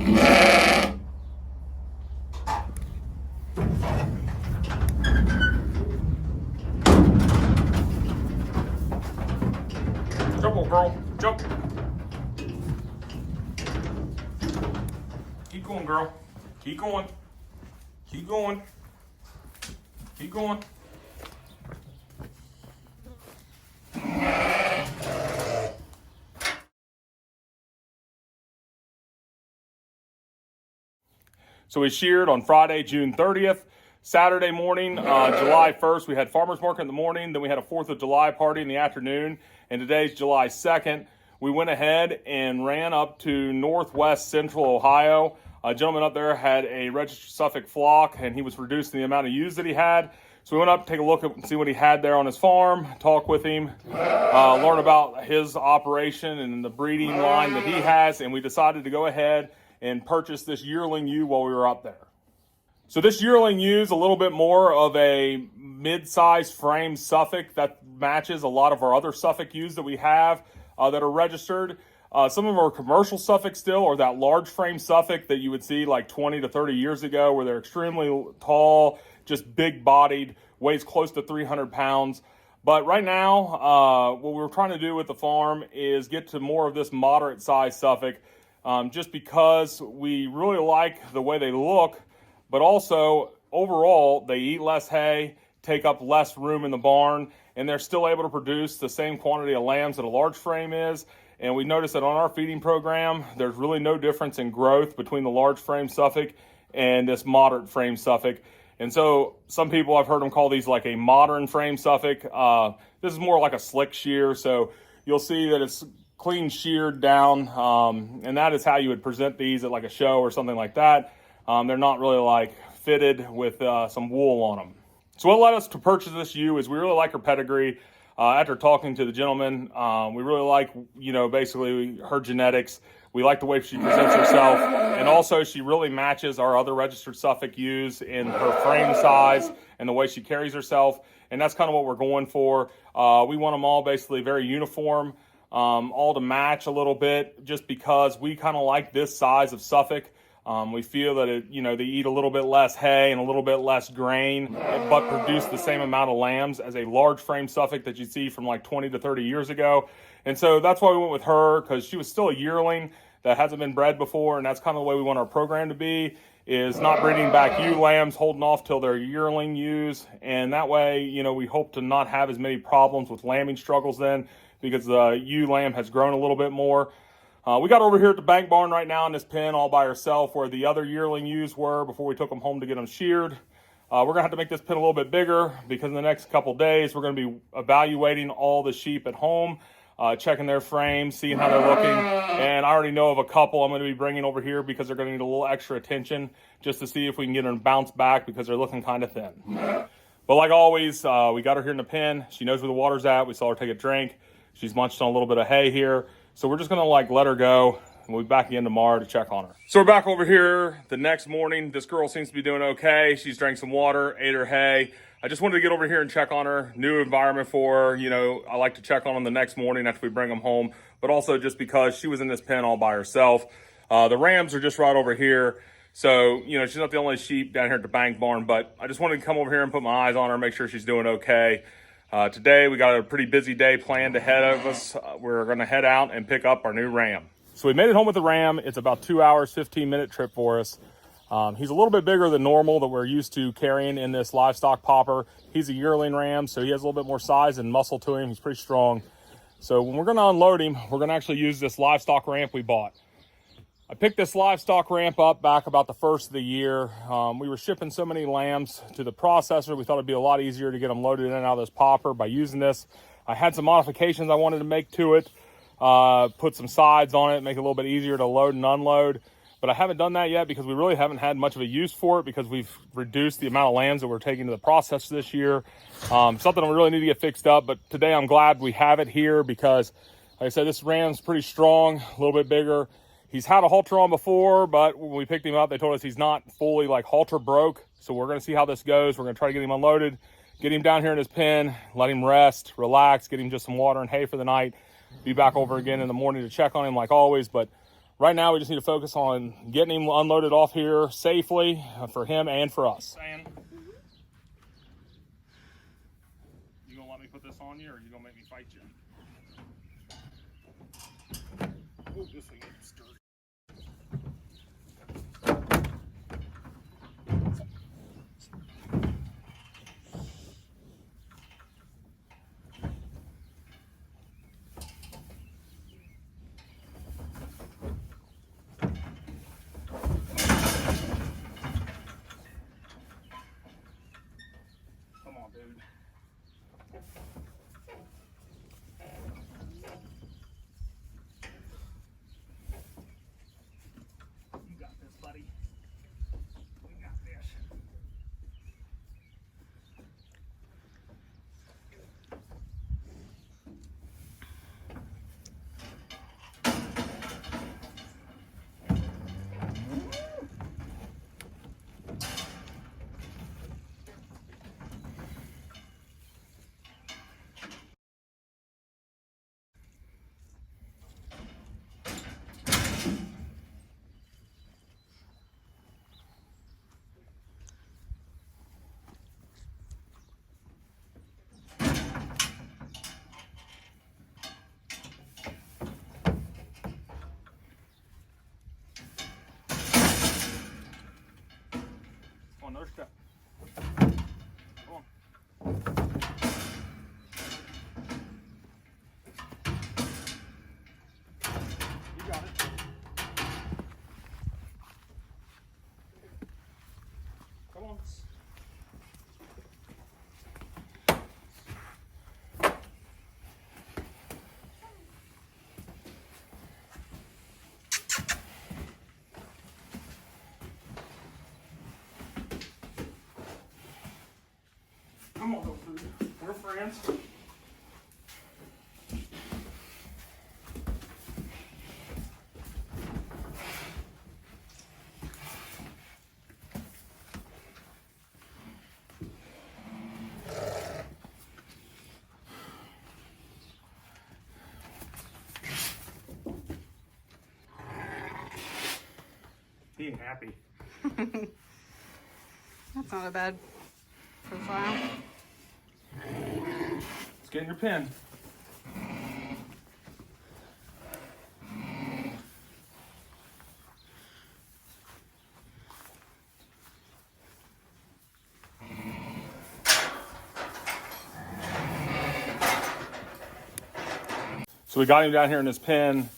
Jump, little girl. Jump. Keep going, girl. Keep going. Keep going. Keep going. So we sheared on Friday, June 30th. Saturday morning, July 1st, we had farmer's market in the morning. Then we had a 4th of July party in the afternoon. And today's July 2nd. We went ahead and ran up to northwest central Ohio. A gentleman up there had a registered Suffolk flock, and he was reducing the amount of ewes that he had. So we went up to take a look and see what he had there on his farm, talk with him, learn about his operation and the breeding line that he has. And we decided to go ahead and purchase this yearling ewe while we were up there. So this yearling ewe is a little bit more of a mid-sized frame Suffolk that matches a lot of our other Suffolk ewes that we have that are registered. Some of them are commercial Suffolk still, or that large frame Suffolk that you would see like 20 to 30 years ago, where they're extremely tall, just big bodied, weighs close to 300 pounds. But right now, what we're trying to do with the farm is get to more of this moderate size Suffolk, just because we really like the way they look, but also overall they eat less hay, take up less room in the barn, and they're still able to produce the same quantity of lambs that a large frame is. And we noticed that on our feeding program, there's really no difference in growth between the large frame Suffolk and this moderate frame Suffolk. And so some people, I've heard them call these like a modern frame Suffolk. This is more like a slick shear. So you'll see that it's clean sheared down. And that is how you would present these at like a show or something like that. They're not really like fitted with some wool on them. So what led us to purchase this ewe is we really like her pedigree. After talking to the gentleman, we really like, basically her genetics. We like the way she presents herself. And also she really matches our other registered Suffolk ewes in her frame size and the way she carries herself. And that's kind of what we're going for. We want them all basically very uniform, all to match a little bit, just because we kind of like this size of Suffolk. We feel that they eat a little bit less hay and a little bit less grain, but produce the same amount of lambs as a large frame Suffolk that you see from like 20 to 30 years ago. And so that's why we went with her, because she was still a yearling that hasn't been bred before. And that's kind of the way we want our program to be, is not breeding back ewe lambs, holding off till they're yearling ewes. And that way, we hope to not have as many problems with lambing struggles then, because the ewe lamb has grown a little bit more. We got over here at the bank barn right now in this pen all by herself, where the other yearling ewes were before we took them home to get them sheared. We're going to have to make this pen a little bit bigger, because in the next couple days we're going to be evaluating all the sheep at home, checking their frames, seeing how they're looking. And I already know of a couple I'm going to be bringing over here because they're going to need a little extra attention, just to see if we can get them to bounce back, because they're looking kind of thin. But like always, we got her here in the pen. She knows where the water's at. We saw her take a drink. She's munched on a little bit of hay here. So we're just going to let her go, and we'll be back again tomorrow to check on her. So we're back over here the next morning. This girl seems to be doing okay. She's drank some water, ate her hay. I just wanted to get over here and check on her. New environment for her. I like to check on them the next morning after we bring them home, but also just because she was in this pen all by herself. The rams are just right over here. So, she's not the only sheep down here at the bank barn, but I just wanted to come over here and put my eyes on her, make sure she's doing okay. Today we got a pretty busy day planned ahead of us. We're going to head out and pick up our new ram. So we made it home with the ram. It's about 2 hours, 15-minute trip for us. He's a little bit bigger than normal that we're used to carrying in this livestock popper. He's a yearling ram, so he has a little bit more size and muscle to him. He's pretty strong. So when we're going to unload him, we're going to actually use this livestock ramp we bought. I picked this livestock ramp up back about the first of the year. We were shipping so many lambs to the processor, we thought it'd be a lot easier to get them loaded in and out of this popper by using this. I had some modifications I wanted to make to it, put some sides on it, make it a little bit easier to load and unload. But I haven't done that yet because we really haven't had much of a use for it, because we've reduced the amount of lambs that we're taking to the processor this year. Something we really need to get fixed up, but today I'm glad we have it here because, like I said, this ram's pretty strong, a little bit bigger. He's had a halter on before, but when we picked him up, they told us he's not fully halter broke. So we're going to see how this goes. We're going to try to get him unloaded, get him down here in his pen, let him rest, relax, get him just some water and hay for the night. Be back over again in the morning to check on him like always. But right now we just need to focus on getting him unloaded off here safely for him and for us. You gonna let me put this on you, or you gonna make me fight you? Oh, this thing is sturdy. Come on, dude. You got this, buddy. You got this. Another step. Come on. You got it. Come on. Come on, little food. We're friends. He ain't happy. That's not a bad profile. Let's get in your pen. So we got him down here in his pen.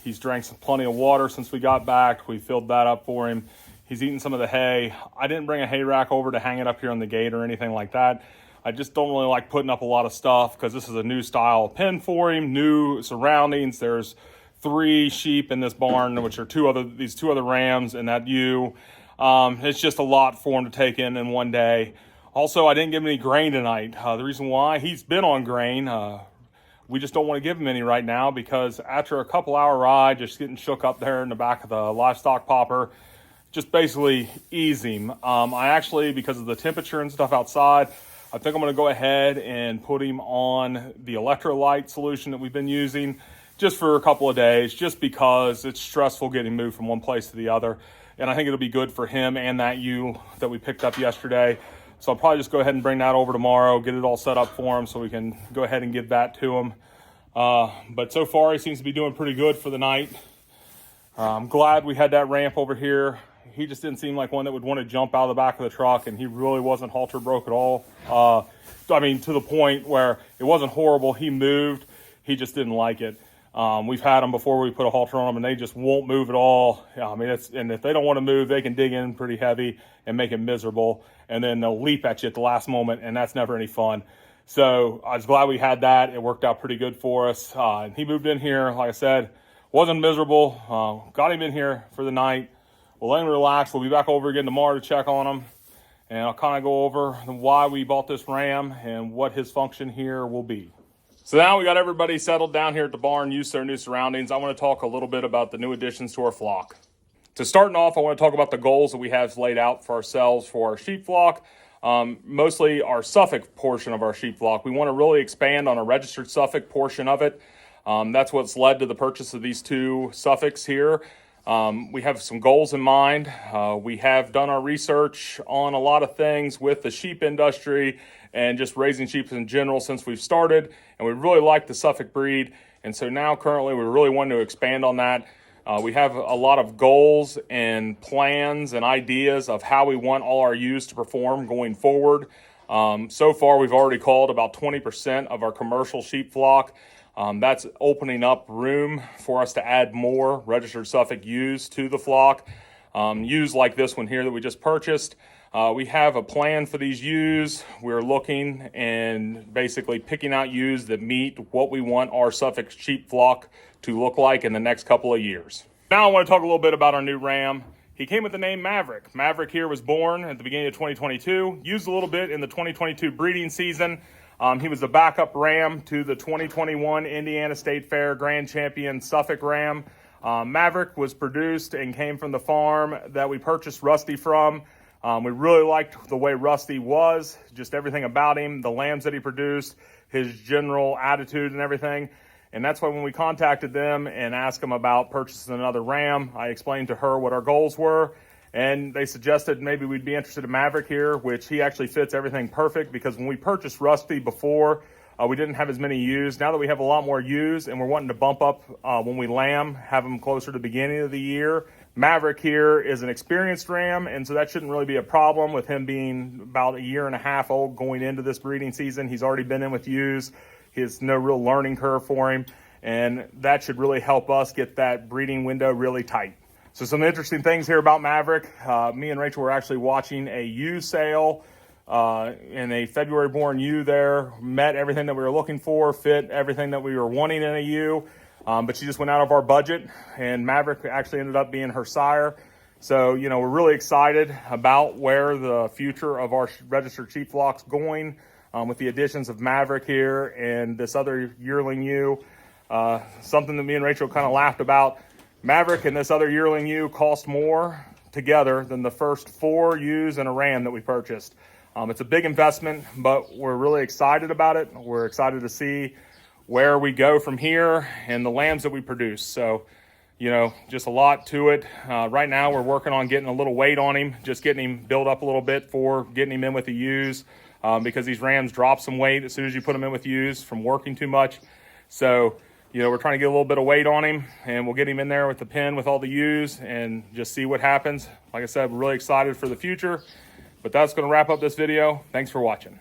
He's drank plenty of water since we got back. We filled that up for him. He's eating some of the hay. I didn't bring a hay rack over to hang it up here on the gate or anything like that. I just don't really like putting up a lot of stuff because this is a new style pen for him, new surroundings. There's 3 sheep in this barn, which are these two other rams and that ewe. It's just a lot for him to take in one day. Also, I didn't give him any grain tonight. The reason why, he's been on grain. We just don't want to give him any right now because after a couple hour ride, just getting shook up there in the back of the livestock popper, just basically ease him. I actually, because of the temperature and stuff outside, I think I'm going to go ahead and put him on the electrolyte solution that we've been using just for a couple of days, just because it's stressful getting moved from one place to the other. And I think it'll be good for him and that ewe that we picked up yesterday. So I'll probably just go ahead and bring that over tomorrow, get it all set up for him so we can go ahead and give that to him. But so far, he seems to be doing pretty good for the night. I'm glad we had that ramp over here. He just didn't seem like one that would want to jump out of the back of the truck, and he really wasn't halter broke at all. I mean, to the point where it wasn't horrible. He moved. He just didn't like it. We've had them before we put a halter on them, and they just won't move at all. I mean, and if they don't want to move, they can dig in pretty heavy and make it miserable, and then they'll leap at you at the last moment, and that's never any fun. So I was glad we had that. It worked out pretty good for us. And he moved in here, like I said, wasn't miserable. Got him in here for the night. We'll let him relax. We'll be back over again tomorrow to check on him. And I'll kind of go over why we bought this ram and what his function here will be. So now we got everybody settled down here at the barn, used to their new surroundings. I want to talk a little bit about the new additions to our flock. To starting off, I want to talk about the goals that we have laid out for ourselves for our sheep flock. Mostly our Suffolk portion of our sheep flock. We want to really expand on a registered Suffolk portion of it. That's what's led to the purchase of these two Suffolks here. We have some goals in mind. We have done our research on a lot of things with the sheep industry and just raising sheep in general since we've started, and we really like the Suffolk breed. And so now currently we really want to expand on that. We have a lot of goals and plans and ideas of how we want all our ewes to perform going forward. So far we've already called about 20% of our commercial sheep flock. That's opening up room for us to add more registered Suffolk ewes to the flock. Ewes like this one here that we just purchased. We have a plan for these ewes. We're looking and basically picking out ewes that meet what we want our Suffolk sheep flock to look like in the next couple of years. Now I want to talk a little bit about our new ram. He came with the name Maverick. Maverick here was born at the beginning of 2022, used a little bit in the 2022 breeding season. He was the backup ram to the 2021 Indiana State Fair Grand Champion Suffolk ram. Maverick was produced and came from the farm that we purchased Rusty from. We really liked the way Rusty was, just everything about him, the lambs that he produced, his general attitude and everything. And that's why when we contacted them and asked them about purchasing another ram, I explained to her what our goals were. And they suggested maybe we'd be interested in Maverick here, which he actually fits everything perfect, because when we purchased Rusty before, we didn't have as many ewes. Now that we have a lot more ewes and we're wanting to bump up when we lamb, have them closer to the beginning of the year, Maverick here is an experienced ram, and so that shouldn't really be a problem with him being about a year and a half old going into this breeding season. He's already been in with ewes. There's no real learning curve for him, and that should really help us get that breeding window really tight. So some interesting things here about Maverick. Me and Rachel were actually watching a ewe sale in a February born ewe there. Met everything that we were looking for, fit everything that we were wanting in a ewe, but she just went out of our budget, and Maverick actually ended up being her sire. So, you know, we're really excited about where the future of our registered sheep flock's going with the additions of Maverick here and this other yearling ewe. Something that me and Rachel kind of laughed about. Maverick and this other yearling ewe cost more together than the first 4 ewes and a ram that we purchased. It's a big investment, but we're really excited about it. We're excited to see where we go from here and the lambs that we produce. So, you know, just a lot to it. Right now we're working on getting a little weight on him, just getting him built up a little bit for getting him in with the ewes, because these rams drop some weight as soon as you put them in with ewes from working too much. So, you know, we're trying to get a little bit of weight on him, and we'll get him in there with the pen with all the ewes and just see what happens. Like I said, we're really excited for the future, but that's going to wrap up this video. Thanks for watching.